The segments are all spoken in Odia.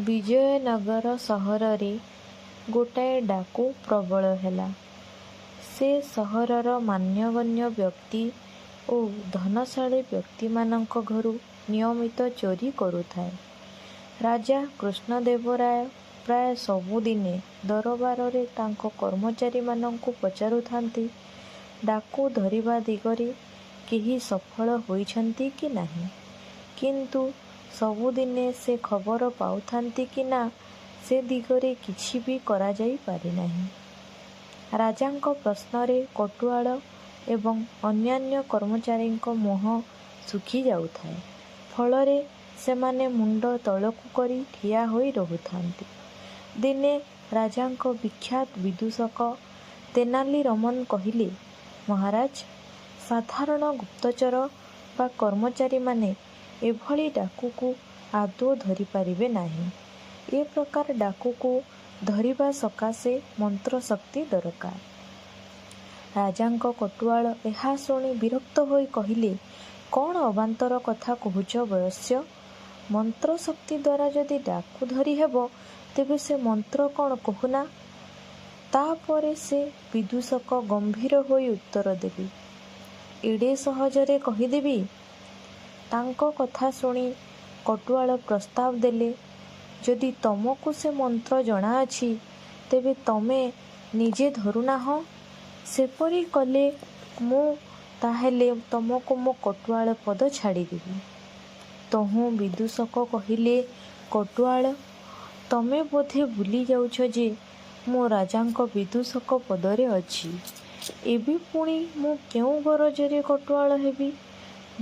ବିଜୟନଗର ସହରରେ ଗୋଟାଏ ଡାକୁ ପ୍ରବଳ ହେଲା। ସେ ସହରର ମାନ୍ୟଗଣ୍ୟ ବ୍ୟକ୍ତି ଓ ଧନଶାଳୀ ବ୍ୟକ୍ତିମାନଙ୍କ ଘରୁ ନିୟମିତ ଚୋରି କରୁଥାଏ। ରାଜା କୃଷ୍ଣଦେବରାୟ ପ୍ରାୟ ସବୁଦିନେ ଦରବାରରେ ତାଙ୍କ କର୍ମଚାରୀମାନଙ୍କୁ ପଚାରୁଥାନ୍ତି, ଡାକୁ ଧରିବା ଦିଗରେ କେହି ସଫଳ ହୋଇଛନ୍ତି କି ନାହିଁ। କିନ୍ତୁ ସବୁଦିନେ ସେ ଖବର ପାଉଥାନ୍ତି କି ନା ସେ ଦିଗରେ କିଛି ବି କରାଯାଇ ପାରିନାହିଁ। ରାଜାଙ୍କ ପ୍ରଶ୍ନରେ କଟୁଆଳ ଏବଂ ଅନ୍ୟାନ୍ୟ କର୍ମଚାରୀଙ୍କ ମୁହଁ ଶୁଖି ଯାଉଥାଏ। ଫଳରେ ସେମାନେ ମୁଣ୍ଡ ତଳକୁ କରି ଠିଆ ହୋଇ ରହୁଥାନ୍ତି। ଦିନେ ରାଜାଙ୍କ ବିଖ୍ୟାତ ବିଦୂଷକ ତେନାଲି ରମନ କହିଲେ, ମହାରାଜ, ସାଧାରଣ ଗୁପ୍ତଚର ବା କର୍ମଚାରୀମାନେ ଏଭଳି ଡାକୁକୁ ଆଦୌ ଧରିପାରିବେ ନାହିଁ। ଏ ପ୍ରକାର ଡାକୁକୁ ଧରିବା ସକାଶେ ମନ୍ତ୍ରଶକ୍ତି ଦରକାର। ରାଜାଙ୍କ କଟୁଆଳ ଏହା ଶୁଣି ବିରକ୍ତ ହୋଇ କହିଲେ, କ'ଣ ଅବାନ୍ତର କଥା କହୁଛ ବୟସ୍ୟ? ମନ୍ତ୍ରଶକ୍ତି ଦ୍ୱାରା ଯଦି ଡାକୁ ଧରି ହେବ, ତେବେ ସେ ମନ୍ତ୍ର କ'ଣ କହୁନା। ତାପରେ ସେ ବିଦୂଷକ ଗମ୍ଭୀର ହୋଇ ଉତ୍ତର ଦେଲେ, ଏଡ଼େ ସହଜରେ କହିଦେବି। ତାଙ୍କ କଥା ଶୁଣି କଟୁଆଳ ପ୍ରସ୍ତାବ ଦେଲେ, ଯଦି ତମକୁ ସେ ମନ୍ତ୍ର ଜଣାଅଛି, ତେବେ ତମେ ନିଜେ ଧରୁନାହଁ। ସେପରି କଲେ ମୁଁ ତାହେଲେ ତମକୁ ମୋ କଟୁଆଳ ପଦ ଛାଡ଼ିଦେବି। ତହୁଁ ବିଦୂଷକ କହିଲେ, କଟୁଆଳ, ତମେ ବୋଧେ ଭୁଲି ଯାଉଛ ଯେ ମୁଁ ରାଜାଙ୍କ ବିଦୂଷକ ପଦରେ ଅଛି। ଏବେ ପୁଣି ମୁଁ କେଉଁ ଗରଜରେ କଟୁଆଳ ହେବି?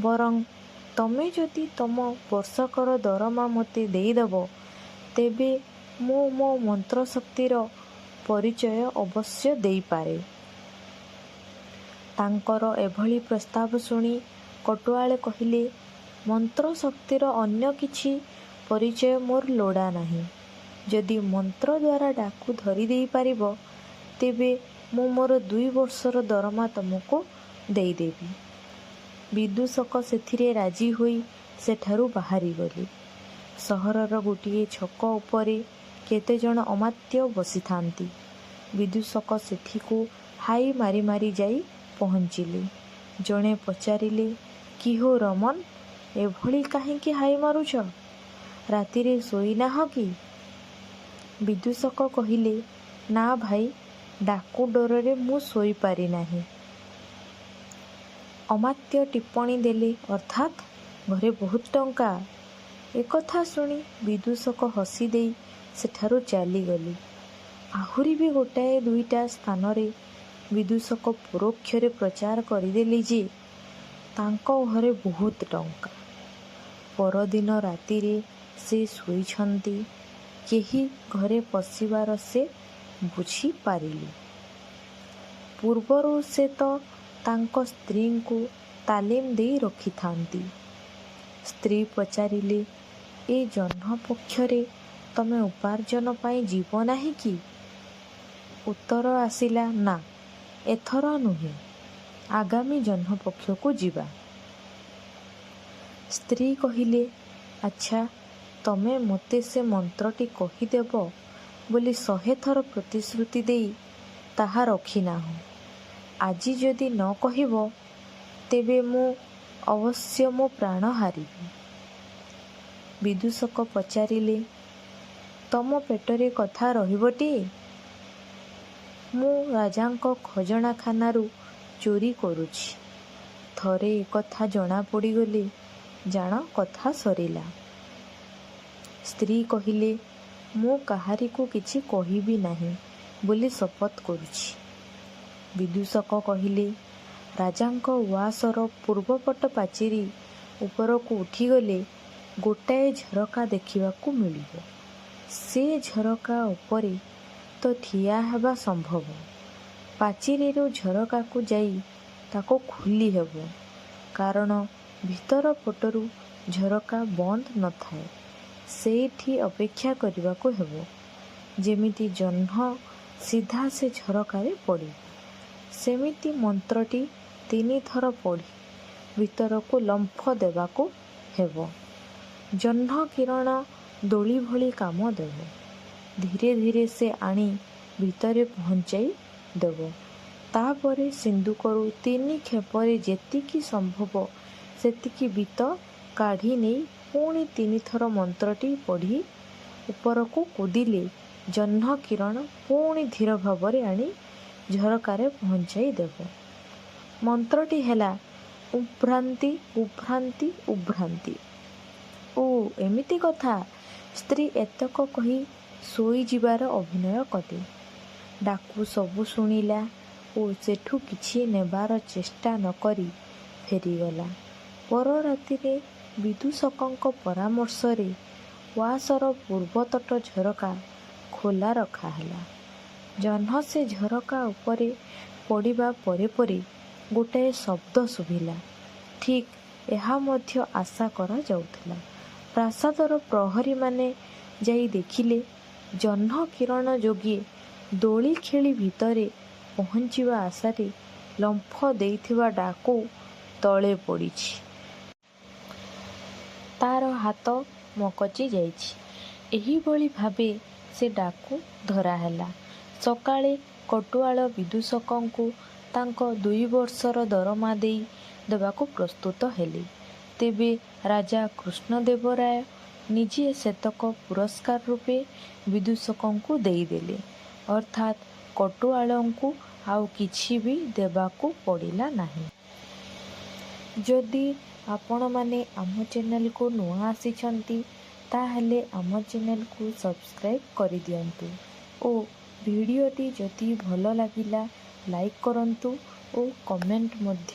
ବରଂ ତମେ ଯଦି ତମ ବର୍ଷକର ଦରମା ମୋତେ ଦେଇଦେବ, ତେବେ ମୁଁ ମୋ ମନ୍ତ୍ରଶକ୍ତିର ପରିଚୟ ଅବଶ୍ୟ ଦେଇପାରେ। ତାଙ୍କର ଏଭଳି ପ୍ରସ୍ତାବ ଶୁଣି କଟୁଆଳ କହିଲେ, ମନ୍ତ୍ରଶକ୍ତିର ଅନ୍ୟ କିଛି ପରିଚୟ ମୋର ଲୋଡ଼ା ନାହିଁ। ଯଦି ମନ୍ତ୍ର ଦ୍ୱାରା ଡାକୁ ଧରି ଦେଇପାରିବ, ତେବେ ମୁଁ ମୋର 2 ବର୍ଷର ଦରମା ତମକୁ ଦେଇଦେବି। ବିଦୂଷକ ସେଥିରେ ରାଜି ହୋଇ ସେଠାରୁ ବାହାରିଗଲେ। ସହରର ଗୋଟିଏ ଛକ ଉପରେ କେତେଜଣ ଅମାତ୍ୟ ବସିଥାନ୍ତି। ବିଦୂଷକ ସେଠିକୁ ହାଇ ମାରି ମାରି ଯାଇ ପହଞ୍ଚିଲେ। ଜଣେ ପଚାରିଲେ, କି ହୋ ରମନ, ଏଭଳି କାହିଁକି ହାଇ ମାରୁଛ? ରାତିରେ ଶୋଇନାହଁ କି? ବିଦୂଷକ କହିଲେ, ନା ଭାଇ, ଡାକୁ ଡରରେ ମୁଁ ଶୋଇପାରି ନାହିଁ। ଅମାତ୍ୟ ଟିପ୍ପଣୀ ଦେଲେ, ଅର୍ଥାତ୍ ଘରେ ବହୁତ ଟଙ୍କା। ଏକଥା ଶୁଣି ବିଦୂଷକ ହସିଦେଇ ସେଠାରୁ ଚାଲିଗଲେ। ଆହୁରି ବି ଗୋଟାଏ ଦୁଇଟା ସ୍ଥାନରେ ବିଦୂଷକ ପରୋକ୍ଷରେ ପ୍ରଚାର କରିଦେଲେ ଯେ ତାଙ୍କ ଘରେ ବହୁତ ଟଙ୍କା। ପରଦିନ ରାତିରେ ସେ ଶୋଇଛନ୍ତି, କେହି ଘରେ ପଶିବାର ସେ ବୁଝିପାରିଲେ। ପୂର୍ବରୁ ସେ ତ ତାଙ୍କ ସ୍ତ୍ରୀଙ୍କୁ ତାଲିମ ଦେଇ ରଖିଥାନ୍ତି। ସ୍ତ୍ରୀ ପଚାରିଲେ, ଏ ଜହ୍ନ ପକ୍ଷରେ ତମେ ଉପାର୍ଜନ ପାଇଁ ଯିବ ନାହିଁ କି? ଉତ୍ତର ଆସିଲା, ନା, ଏଥର ନୁହେଁ, ଆଗାମୀ ଜହ୍ନ ପକ୍ଷକୁ ଯିବା। ସ୍ତ୍ରୀ କହିଲେ, ଆଚ୍ଛା, ତମେ ମୋତେ ସେ ମନ୍ତ୍ରଟି କହିଦେବ ବୋଲି 100 ଥର ପ୍ରତିଶ୍ରୁତି ଦେଇ ତାହା ରଖିନାହଁ। ଆଜି ଯଦି ନ କହିବ, ତେବେ ମୁଁ ଅବଶ୍ୟ ମୋ ପ୍ରାଣ ହାରିବି। ବିଦୂଷକ ପଚାରିଲେ, ତମ ପେଟରେ କଥା ରହିବଟି? ମୁଁ ରାଜାଙ୍କ ଖଜଣାଖାନାରୁ ଚୋରି କରୁଛି। ଥରେ ଏକଥା ଜଣା ପଡ଼ିଗଲେ, ଜାଣ କଥା ସରିଲା। ସ୍ତ୍ରୀ କହିଲେ, ମୁଁ କାହାରିକୁ କିଛି କହିବି ନାହିଁ ବୋଲି ଶପଥ କରୁଛି। ବିଦୂଷକ କହିଲେ, ରାଜାଙ୍କ ଉଆସର ପୂର୍ବପଟ ପାଚେରୀ ଉପରକୁ ଉଠିଗଲେ ଗୋଟାଏ ଝରକା ଦେଖିବାକୁ ମିଳିବ। ସେ ଝରକା ଉପରେ ତ ଠିଆ ହେବା ସମ୍ଭବ। ପାଚେରୀରୁ ଝରକାକୁ ଯାଇ ତାକୁ ଖୋଲି ହେବ, କାରଣ ଭିତର ପଟରୁ ଝରକା ବନ୍ଦ ନଥାଏ। ସେଇଠି ଅପେକ୍ଷା କରିବାକୁ ହେବ, ଯେମିତି ଜହ୍ନ ସିଧା ସେ ଝରକାରେ ପଡ଼ିବ। ସେମିତି ମନ୍ତ୍ରଟି 3 ଥର ପଢ଼ି ଭିତରକୁ ଲମ୍ଫ ଦେବାକୁ ହେବ। ଜହ୍ନ କିରଣ ଦୋଳି ଭଳି କାମ ଦେବ। ଧୀରେ ଧୀରେ ସେ ଆଣି ଭିତରେ ପହଞ୍ଚାଇ ଦେବ। ତାପରେ ସିନ୍ଦୁକରୁ 3 କ୍ଷେପରେ ଯେତିକି ସମ୍ଭବ ସେତିକି ବିତ କାଢ଼ି ନେଇ ପୁଣି 3 ଥର ମନ୍ତ୍ରଟି ପଢ଼ି ଉପରକୁ କୁଦିଲେ ଜହ୍ନ କିରଣ ପୁଣି ଧୀର ଭାବରେ ଆଣି ଝରକାରେ ପହଞ୍ଚାଇ ଦେବ। ମନ୍ତ୍ରଟି ହେଲା ଉଭ୍ରାନ୍ତି ଉଭ୍ରାନ୍ତି ଉଭ୍ରାନ୍ତି। ଓ ଏମିତି କଥା। ସ୍ତ୍ରୀ ଏତକ କହି ଶୋଇଯିବାର ଅଭିନୟ କଲେ। ଡାକୁ ସବୁ ଶୁଣିଲା ଓ ସେଠୁ କିଛି ନେବାର ଚେଷ୍ଟା ନ କରି ଫେରିଗଲା। ପର ରାତିରେ ବିଦୂଷକଙ୍କ ପରାମର୍ଶରେ ଉଆସର ପୂର୍ବତଟ ଝରକା ଖୋଲା ରଖାହେଲା। ଜହ୍ନ ସେ ଝରକା ଉପରେ ପଡ଼ିବା ପରେ ପରେ ଗୋଟାଏ ଶବ୍ଦ ଶୁଭିଲା। ଠିକ୍ ଏହା ମଧ୍ୟ ଆଶା କରାଯାଉଥିଲା। ପ୍ରାସାଦର ପ୍ରହରୀମାନେ ଯାଇ ଦେଖିଲେ ଜହ୍ନ କିରଣ ଯୋଗେ ଦୋଳି ଖେଳି ଭିତରେ ପହଞ୍ଚିବା ଆଶାରେ ଲମ୍ଫ ଦେଇଥିବା ଡାକୁ ତଳେ ପଡ଼ିଛି। ତାର ହାତ ମକଚି ଯାଇଛି। ଏହିଭଳି ଭାବେ ସେ ଡାକୁ ଧରାହେଲା। ସକାଳେ କଟୁଆଳ ବିଦୂଷକଙ୍କୁ ତାଙ୍କ 2 ବର୍ଷର ଦରମା ଦେଇ ଦେବାକୁ ପ୍ରସ୍ତୁତ ହେଲେ। ତେବେ ରାଜା କୃଷ୍ଣଦେବରାୟ ନିଜେ ସେତକ ପୁରସ୍କାର ରୂପେ ବିଦୂଷକଙ୍କୁ ଦେଇଦେଲେ। ଅର୍ଥାତ୍ କଟୁଆଳଙ୍କୁ ଆଉ କିଛି ବି ଦେବାକୁ ପଡ଼ିଲା ନାହିଁ। ଯଦି ଆପଣମାନେ ଆମ ଚ୍ୟାନେଲକୁ ନୂଆ ଆସିଛନ୍ତି ତାହେଲେ ଆମ ଚ୍ୟାନେଲକୁ ସବସ୍କ୍ରାଇବ୍ କରିଦିଅନ୍ତୁ ଓ ଭିଡ଼ିଓଟି ଯଦି ଭଲ ଲାଗିଲା ଲାଇକ୍ କରନ୍ତୁ ଓ କମେଣ୍ଟ ମଧ୍ୟ